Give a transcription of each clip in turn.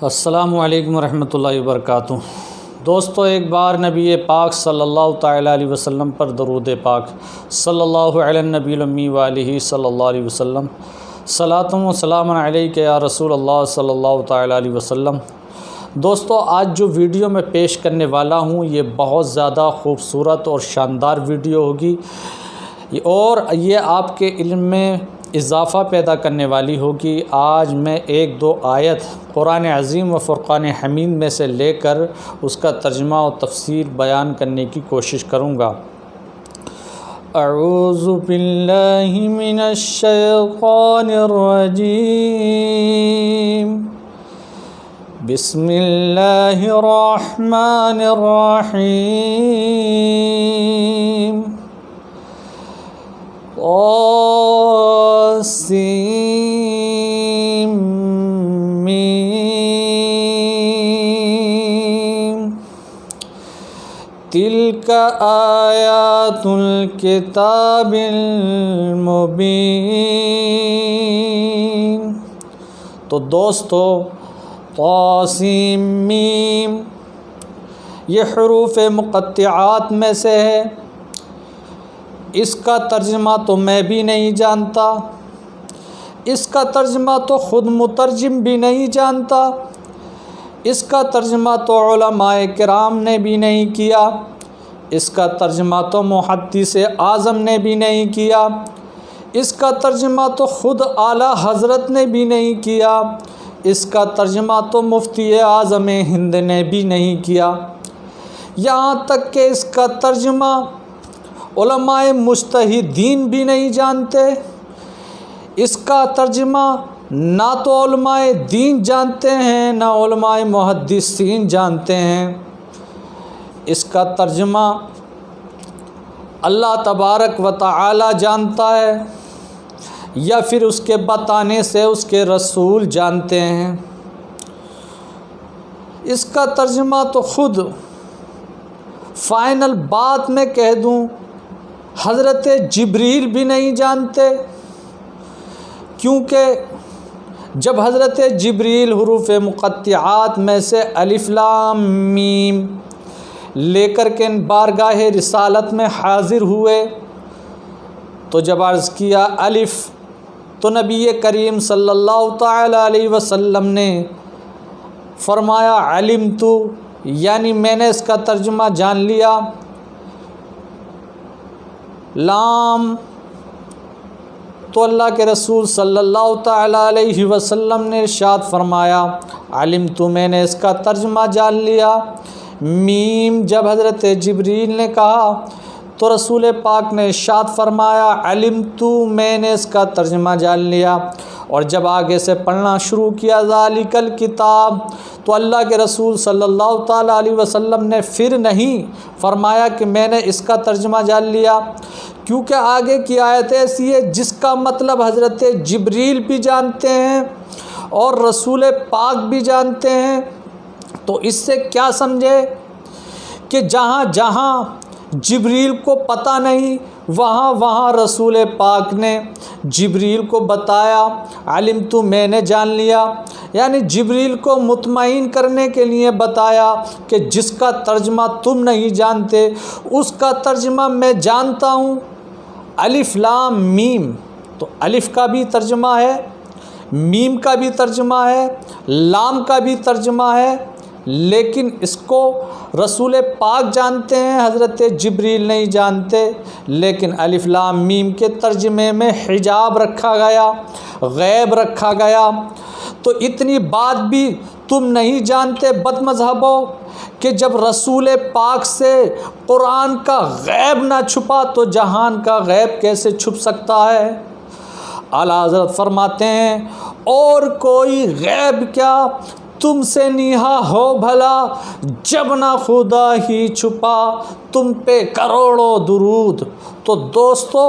السلام علیکم ورحمۃ اللہ وبرکاتہ۔ دوستو، ایک بار نبی پاک صلی اللہ تعالیٰ علیہ وسلم پر درود پاک صلی اللہ علیہ نبی الامی وآلہ صلی اللہ علیہ وسلم، صلاۃ و سلام علیک یا رسول اللہ صلی اللہ تعالیٰ علیہ وسلم۔ دوستو، آج جو ویڈیو میں پیش کرنے والا ہوں یہ بہت زیادہ خوبصورت اور شاندار ویڈیو ہوگی اور یہ آپ کے علم میں اضافہ پیدا کرنے والی ہوگی۔ آج میں ایک دو آیت قرآن عظیم و فرقان حمید میں سے لے کر اس کا ترجمہ و تفسیر بیان کرنے کی کوشش کروں گا۔ اعوذ باللہ من الشیطان الرجیم، بسم اللہ الرحمن الرحیم۔ تلک آیات الکتاب المبین۔ تو دوستو، طاسیم یہ حروف مقطعات میں سے ہے۔ اس کا ترجمہ تو میں بھی نہیں جانتا، اس کا ترجمہ تو خود مترجم بھی نہیں جانتا، اس کا ترجمہ تو علماء کرام نے بھی نہیں کیا، اس کا ترجمہ تو محدث اعظم نے بھی نہیں کیا، اس کا ترجمہ تو خود اعلیٰ حضرت نے بھی نہیں کیا، اس کا ترجمہ تو مفتی اعظم ہند نے بھی نہیں کیا، یہاں تک کہ اس کا ترجمہ علماء مجتہدین بھی نہیں جانتے۔ اس کا ترجمہ نہ تو علماء دین جانتے ہیں نہ علماء محدثین جانتے ہیں۔ اس کا ترجمہ اللہ تبارک و تعالی جانتا ہے یا پھر اس کے بتانے سے اس کے رسول جانتے ہیں۔ اس کا ترجمہ تو خود فائنل بات میں کہہ دوں حضرت جبریل بھی نہیں جانتے، کیونکہ جب حضرت جبریل حروف مقطعات میں سے الف لام میم لے کر کے بارگاہ رسالت میں حاضر ہوئے تو جب عرض کیا الف، تو نبی کریم صلی اللہ تعالیٰ علیہ وسلم نے فرمایا علمت، یعنی میں نے اس کا ترجمہ جان لیا۔ لام، تو اللہ کے رسول صلی اللہ تعالیٰ علیہ وسلم نے ارشاد فرمایا علمت، میں نے اس کا ترجمہ جان لیا۔ میم، جب حضرت جبریل نے کہا تو رسول پاک نے ارشاد فرمایا علمت، میں نے اس کا ترجمہ جان لیا۔ اور جب آگے سے پڑھنا شروع کیا ذالک الکتاب، تو اللہ کے رسول صلی اللہ تعالیٰ علیہ وسلم نے پھر نہیں فرمایا کہ میں نے اس کا ترجمہ جان لیا، کیونکہ آگے کی آیت ایسی ہے جس کا مطلب حضرت جبریل بھی جانتے ہیں اور رسول پاک بھی جانتے ہیں۔ تو اس سے کیا سمجھے کہ جہاں جہاں جبریل کو پتہ نہیں وہاں وہاں رسول پاک نے جبریل کو بتایا علمت، میں نے جان لیا، یعنی جبریل کو مطمئن کرنے کے لیے بتایا کہ جس کا ترجمہ تم نہیں جانتے اس کا ترجمہ میں جانتا ہوں۔ الف لام میم، تو الف کا بھی ترجمہ ہے، میم کا بھی ترجمہ ہے، لام کا بھی ترجمہ ہے، لیکن اس کو رسول پاک جانتے ہیں، حضرت جبریل نہیں جانتے۔ لیکن الف لام میم کے ترجمے میں حجاب رکھا گیا، غیب رکھا گیا۔ تو اتنی بات بھی تم نہیں جانتے بد مذہبو کہ جب رسول پاک سے قرآن کا غیب نہ چھپا تو جہان کا غیب کیسے چھپ سکتا ہے؟ اعلیٰ حضرت فرماتے ہیں اور کوئی غیب کیا تم سے نیہا ہو بھلا، جب نہ خدا ہی چھپا تم پہ کروڑوں درود۔ تو دوستو،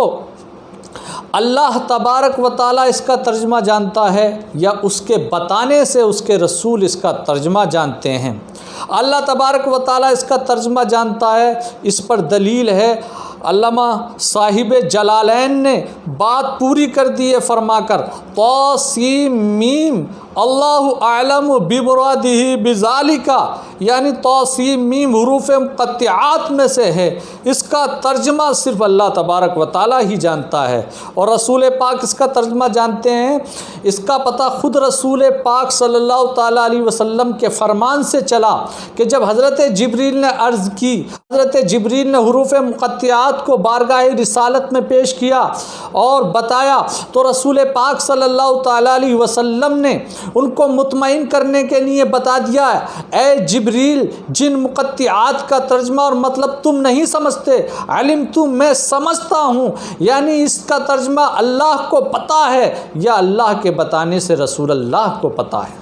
اللہ تبارک و تعالیٰ اس کا ترجمہ جانتا ہے یا اس کے بتانے سے اس کے رسول اس کا ترجمہ جانتے ہیں؟ اللہ تبارک و تعالیٰ اس کا ترجمہ جانتا ہے، اس پر دلیل ہے علامہ صاحب جلالین نے بات پوری کر دی ہے فرما کر طاسیم میم اللہ اعلم بمرادہ بذالک، یعنی توسیع میم حروف مقطعات میں سے ہے، اس کا ترجمہ صرف اللہ تبارک و تعالیٰ ہی جانتا ہے، اور رسول پاک اس کا ترجمہ جانتے ہیں۔ اس کا پتہ خود رسول پاک صلی اللہ تعالیٰ علیہ وسلم کے فرمان سے چلا کہ جب حضرت جبریل نے عرض کی، حضرت جبریل نے حروف مقطعات کو بارگاہ رسالت میں پیش کیا اور بتایا، تو رسول پاک صلی اللہ تعالیٰ علیہ وسلم نے ان کو مطمئن کرنے کے لیے بتا دیا ہے، اے جبریل، جن مقطعات کا ترجمہ اور مطلب تم نہیں سمجھتے، علمت، میں سمجھتا ہوں، یعنی اس کا ترجمہ اللہ کو پتہ ہے یا اللہ کے بتانے سے رسول اللہ کو پتہ ہے۔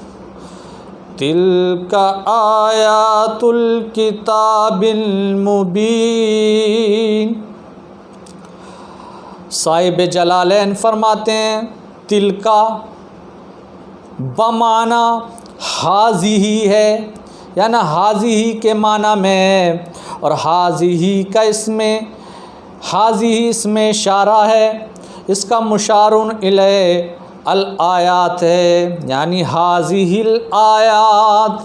تلک آیات الکتاب المبین، صاحب جلالین فرماتے ہیں تلکا بمعنی حاضی ہے، یعنی حاضی کے معنی میں ہے، اور حاضی کا حاضی اس میں اشارہ ہے، اس کا مشار الیہ الآیات ہے، یعنی حاضی الآیات۔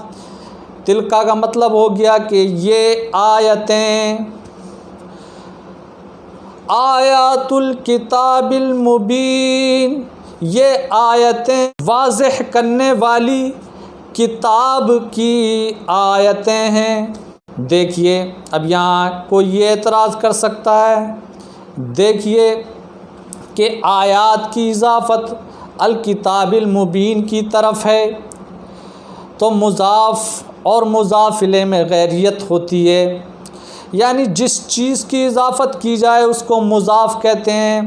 تلکا کا مطلب ہو گیا کہ یہ آیتیں، آیات الکتاب المبین، یہ آیتیں واضح کرنے والی کتاب کی آیتیں ہیں۔ دیکھیے اب یہاں کوئی یہ اعتراض کر سکتا ہے، دیکھیے کہ آیات کی اضافت الکتاب المبین کی طرف ہے، تو مضاف اور مضاف الیہ میں غیریت ہوتی ہے، یعنی جس چیز کی اضافت کی جائے اس کو مضاف کہتے ہیں،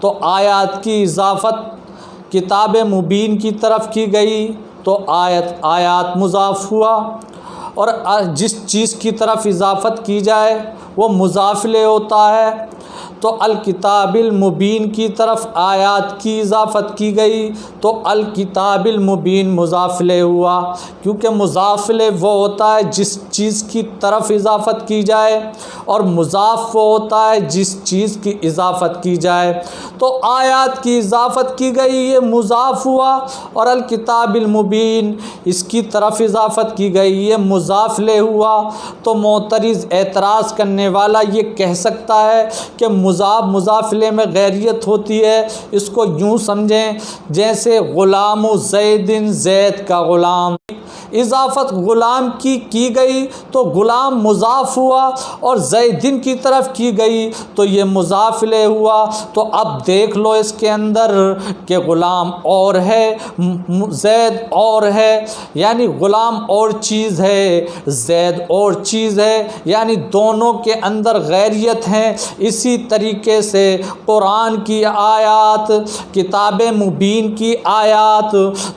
تو آیات کی اضافت کتاب مبین کی طرف کی گئی تو آیات مضاف ہوا، اور جس چیز کی طرف اضافت کی جائے وہ مضاف الیہ ہوتا ہے، تو الکتاب المبین کی طرف آیات کی اضافت کی گئی تو الکتاب المبین مضاف الیہ ہوا، کیونکہ مضاف الیہ وہ ہوتا ہے جس چیز کی طرف اضافت کی جائے، اور مضاف وہ ہوتا ہے جس چیز کی اضافت کی جائے، تو آیات کی اضافت کی گئی یہ مضاف ہوا، اور الکتاب المبین اس کی طرف اضافت کی گئی یہ مضاف الیہ ہوا۔ تو معترض اعتراض کرنے والا یہ کہہ سکتا ہے کہ مضاف الیہ میں غیریت ہوتی ہے، اس کو یوں سمجھیں جیسے غلام زید، زید کا غلام، اضافت غلام کی گئی تو غلام مضاف ہوا، اور زیدن کی طرف کی گئی تو یہ مضاف الیہ ہوا۔ تو اب دیکھ لو اس کے اندر کہ غلام اور ہے، زید اور ہے، یعنی غلام اور چیز ہے، زید اور چیز ہے، یعنی دونوں کے اندر غیریت ہیں۔ اسی طریقے سے قرآن کی آیات، کتاب مبین کی آیات،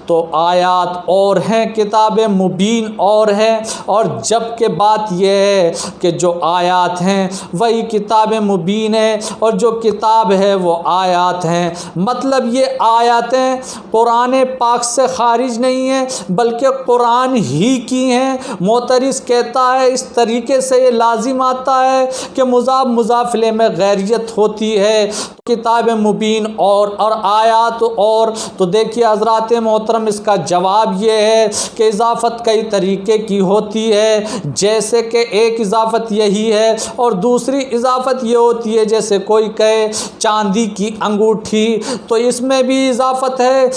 تو آیات اور ہیں، کتاب مبین اور ہے، اور جب کہ بات یہ ہے کہ جو آیات ہیں وہی کتاب مبین ہے، اور جو کتاب ہے وہ آیات ہیں۔ مطلب یہ آیاتیں قرآن پاک سے خارج نہیں ہیں بلکہ قرآن ہی کی ہیں۔ معترض کہتا ہے اس طریقے سے یہ لازم آتا ہے کہ مضاف الیہ میں غیریت ہوتی ہے، کتاب مبین اور آیات اور۔ تو دیکھیے حضرات محترم، اس کا جواب یہ ہے کہ اضافت کئی طریقے کی ہوتی ہے، جیسے کہ ایک اضافت یہی ہے، اور دوسری اضافت یہ ہوتی ہے جیسے کوئی کہے چاندی کی انگوٹھی، تو اس میں بھی اضافت ہے،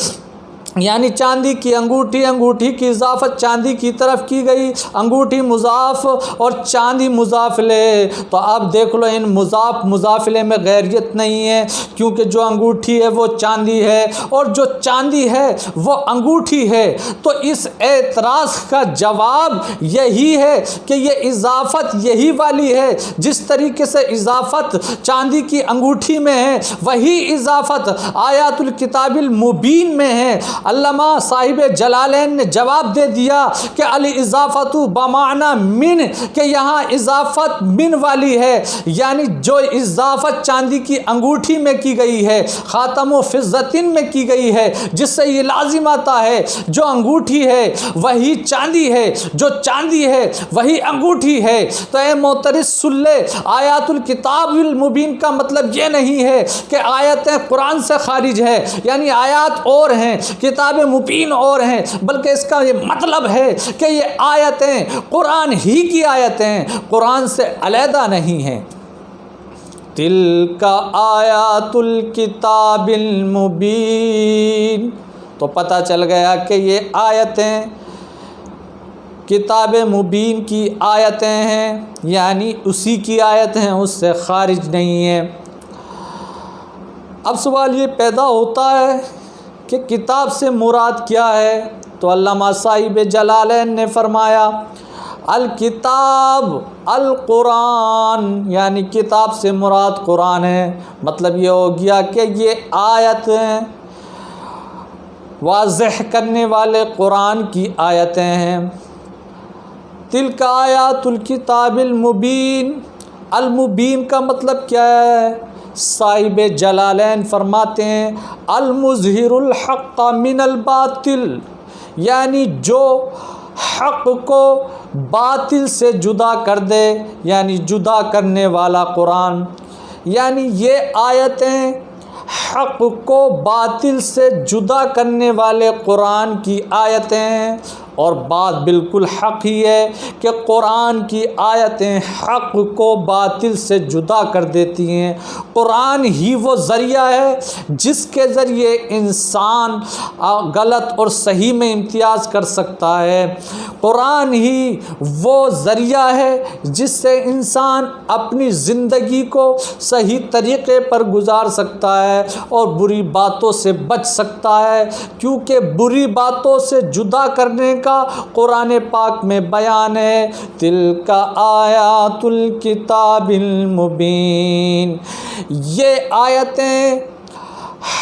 یعنی چاندی کی انگوٹھی، انگوٹھی کی اضافت چاندی کی طرف کی گئی، انگوٹھی مضاف اور چاندی مضاف الیہ۔ تو اب دیکھ لو ان مضاف الیہ میں غیریت نہیں ہے، کیونکہ جو انگوٹھی ہے وہ چاندی ہے اور جو چاندی ہے وہ انگوٹھی ہے۔ تو اس اعتراض کا جواب یہی ہے کہ یہ اضافت یہی والی ہے، جس طریقے سے اضافت چاندی کی انگوٹھی میں ہے وہی اضافت آیات الکتاب المبین میں ہے۔ علامہ صاحب جلالین نے جواب دے دیا کہ الاضافت بمعنی من، کہ یہاں اضافت من والی ہے، یعنی جو اضافت چاندی کی انگوٹھی میں کی گئی ہے، خاتم و فضتن میں کی گئی ہے، جس سے یہ لازم آتا ہے جو انگوٹھی ہے وہی چاندی ہے، جو چاندی ہے وہی انگوٹھی ہے۔ تو اے معترض سن لے، آیات الکتاب المبین کا مطلب یہ نہیں ہے کہ آیتیں قرآن سے خارج ہے، یعنی آیات اور ہیں، کتاب مبین اور ہیں، بلکہ اس کا یہ مطلب ہے کہ یہ آیتیں قرآن ہی کی آیتیں، قرآن سے علیحدہ نہیں ہیں۔ تلک آیات الکتاب المبین، تو پتہ چل گیا کہ یہ آیتیں کتاب مبین کی آیتیں ہیں، یعنی اسی کی آیتیں ہیں، اس سے خارج نہیں ہیں۔ اب سوال یہ پیدا ہوتا ہے کہ کتاب سے مراد کیا ہے؟ تو علامہ صاحب جلالین نے فرمایا الکتاب القرآن، یعنی کتاب سے مراد قرآن ہے۔ مطلب یہ ہو گیا کہ یہ آیتیں واضح کرنے والے قرآن کی آیتیں ہیں۔ تلک آیات الکتاب المبین، المبین کا مطلب کیا ہے؟ صاحب جلالین فرماتے ہیں المظہر الحق من الباطل، یعنی جو حق کو باطل سے جدا کر دے، یعنی جدا کرنے والا قرآن۔ یعنی یہ آیتیں حق کو باطل سے جدا کرنے والے قرآن کی آیتیں ہیں، اور بات بالکل حق ہی ہے کہ قرآن کی آیتیں حق کو باطل سے جدا کر دیتی ہیں۔ قرآن ہی وہ ذریعہ ہے جس کے ذریعے انسان غلط اور صحیح میں امتیاز کر سکتا ہے۔ قرآن ہی وہ ذریعہ ہے جس سے انسان اپنی زندگی کو صحیح طریقے پر گزار سکتا ہے اور بری باتوں سے بچ سکتا ہے، کیونکہ بری باتوں سے جدا کرنے کا قرآن پاک میں بیان ہے۔ تلک آیات الکتاب المبین، یہ آیتیں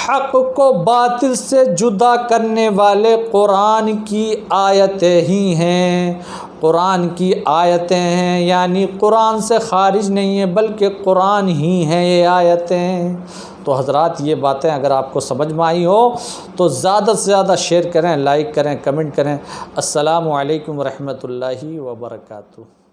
حق کو باطل سے جدا کرنے والے قرآن کی آیتیں ہی ہیں، قرآن کی آیتیں ہیں، یعنی قرآن سے خارج نہیں ہیں بلکہ قرآن ہی ہیں یہ آیتیں۔ تو حضرات یہ باتیں اگر آپ کو سمجھ میں آئی ہو تو زیادہ سے زیادہ شیئر کریں، لائک کریں، کمنٹ کریں۔ السلام علیکم ورحمۃ اللہ وبرکاتہ۔